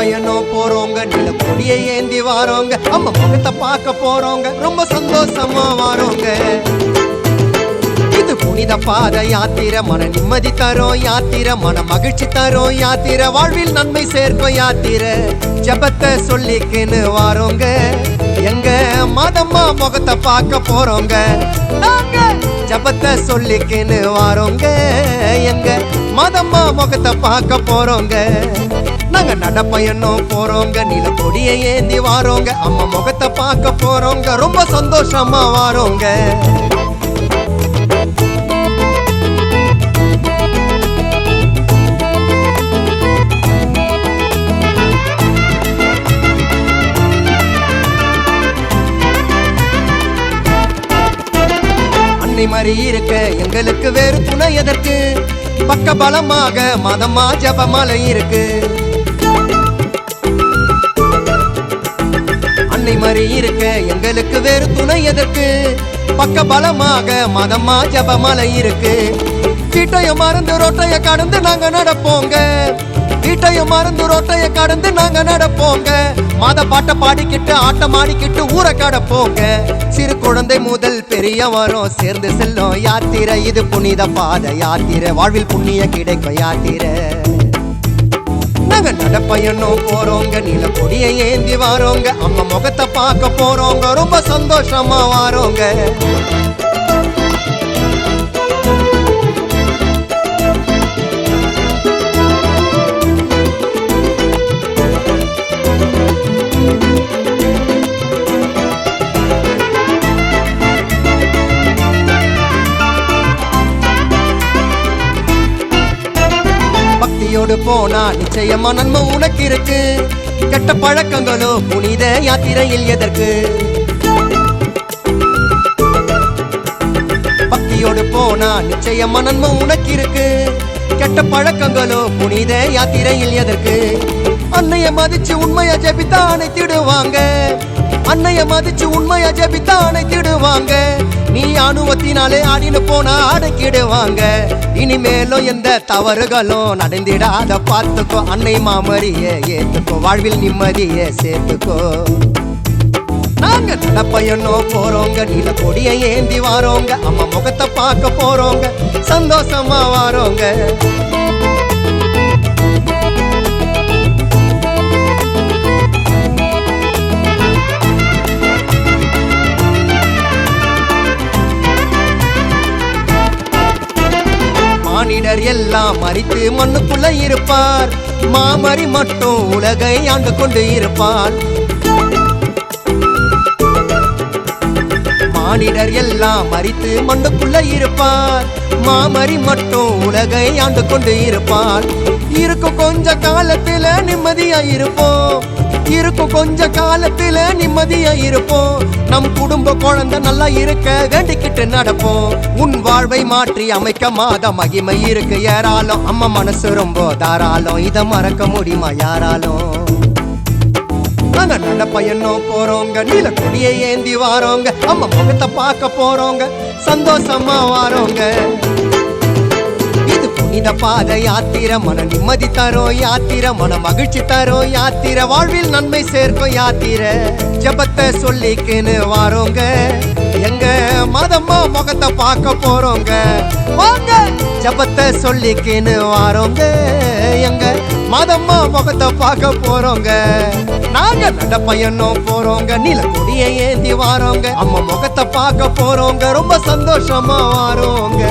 பயணம் போறோங்க, நீல கொடியை ஏந்தி வாரோங்க, அம்மா முகத்தை பார்க்க போறோங்க, ரொம்ப சந்தோஷமா வாரோங்க. இது புனித பாத யாத்திரை, மன நிம்மதி தரும் யாத்திரை, மன மகிழ்ச்சி தரும் யாத்திரை, வாழ்வில் நன்மை சேர்க்கும் யாத்திரை. ஜபத்தை சொல்லிக்கின்னு வாரோங்க, எங்க மாதம்மா முகத்தை பார்க்க போறோங்க. நாங்க ஜபத்தை சொல்லிக்கின்னு வாரோங்க, எங்க மாதம்மா முகத்தை பார்க்க போறோங்க. நாங்க நடப்பயணம் போறோங்க, நீல கொடியை ஏந்தி வாரோங்க, அம்மா முகத்தை பார்க்க போறோங்க, ரொம்ப சந்தோஷமா வாரோங்க. அன்னை மாதிரி இருக்க எங்களுக்கு வேறு துணை எதற்கு, பக்க பலமாக மதமா ஜபமாலை இருக்கு. அன்னை மாதிரி இருக்க எங்களுக்கு வேறு துணை எதற்கு, பக்க பலமாக மதமா ஜபமாலை இருக்கு. வீட்டைய மறந்து ரோட்டைய கடந்து நாங்க நடப்போங்க, வீட்டைய மறந்து ரோட்டைய கடந்து நாங்க நடப்போங்க. மாத பாட்டை பாடிக்கிட்டு ஆட்டம் ஆடிக்கிட்டு ஊரை கடப்போங்க. சிறு குழந்தை முதல் பெரிய வரும் சேர்ந்து செல்லும் யாத்திரை, இது புனித பாத யாத்திரை, வாழ்வில் புண்ணிய கிடைக்கும் யாத்திரை. நாங்க நடப்பயணம் போறோங்க, நீல கொடியை ஏந்தி வாரோங்க, அம்மா முகத்தை பார்க்க போறோங்க, ரொம்ப சந்தோஷமா வாரோங்க. பக்தியோடு போனா நிச்சயமா நன்மை உனக்கு இருக்கு, கெட்ட பழக்கங்களோ புனித யாத்திரையில் எதற்கு. பக்தியோடு போனா நிச்சயமா நன்மை உனக்கு இருக்கு, கெட்ட பழக்கங்களோ புனித யாத்திரையில் எதற்கு. அன்னைய மதிச்சு உண்மையா ஜெபித்தா அணைத்திடுவாங்க, அன்னைய மதிச்சு உண்மையா ஜெபித்தா அணைத்திடுவாங்க. நீ அனுபவத்தினாலே ஆடினு போனா அடக்கிடுவாங்க. இனிமேலும் எந்த தவறுகளும் நடந்திடாத பார்த்துக்கோ, அன்னை மாமரியே ஏத்துக்கோ, வாழ்வில் நிம்மதியே சேர்த்துக்கோ. நாங்க நடப்பயணம் போறோங்க, நீல கொடியை ஏந்தி வாரோங்க, அம்மா முகத்தை பார்க்க போறோங்க, சந்தோஷமா வாரோங்க. மானிடர் எல்லாம் மறித்து மண்ணுக்குள்ள இருப்பார், மாமரி மட்டும் உலகை ஆண்டு கொண்டு இருப்பார். மானிடர் எல்லாம் மறித்து மண்ணுக்குள்ள இருப்பார், மாமரி மட்டும் உலகை ஆண்டு கொண்டு இருப்பார். இருக்கும் கொஞ்ச காலத்துல நிம்மதியா இருப்போம், இருக்கும் கொஞ்ச காலத்துல நிம்மதியா இருப்போம். நம் குடும்ப குழந்தை நல்லா இருக்க வேண்டிக்கிட்டு நடப்போம். உன் வாழ்வை மாற்றி அமைக்க மாத மகிமை இருக்கு ஏராளம், அம்மா மனசு ரொம்ப தாராளம், இதை மறக்க முடியுமா யாராலும். நாங்க நடப்பயணம் போறோங்க, நீல கொடியை ஏந்தி வாரோங்க, அம்மா முகத்தை பார்க்க போறோங்க, சந்தோஷமா வாரோங்க. இது புனித பாத யாத்திரை, மன நிம்மதி தரும் யாத்திரை, மன மகிழ்ச்சி தரும் யாத்திரை, வாழ்வில் நன்மை சேர்க்கும் யாத்திரை. ஜபத்தை சொல்லிக்கின்னு வாரோங்க, எங்க மாதம்மா முகத்தை பார்க்க போறோங்க. வாங்க ஜபத்தை சொல்லிக்கின்னு வாரோங்க, எங்க மாதம்மா முகத்தை பார்க்க போறோங்க. நாங்க நடப்பயணம் போறோங்க, நீல கொடியை ஏந்தி வாரோங்க, அம்மா முகத்தை பார்க்க போறோங்க, ரொம்ப சந்தோஷமா வாரோங்க.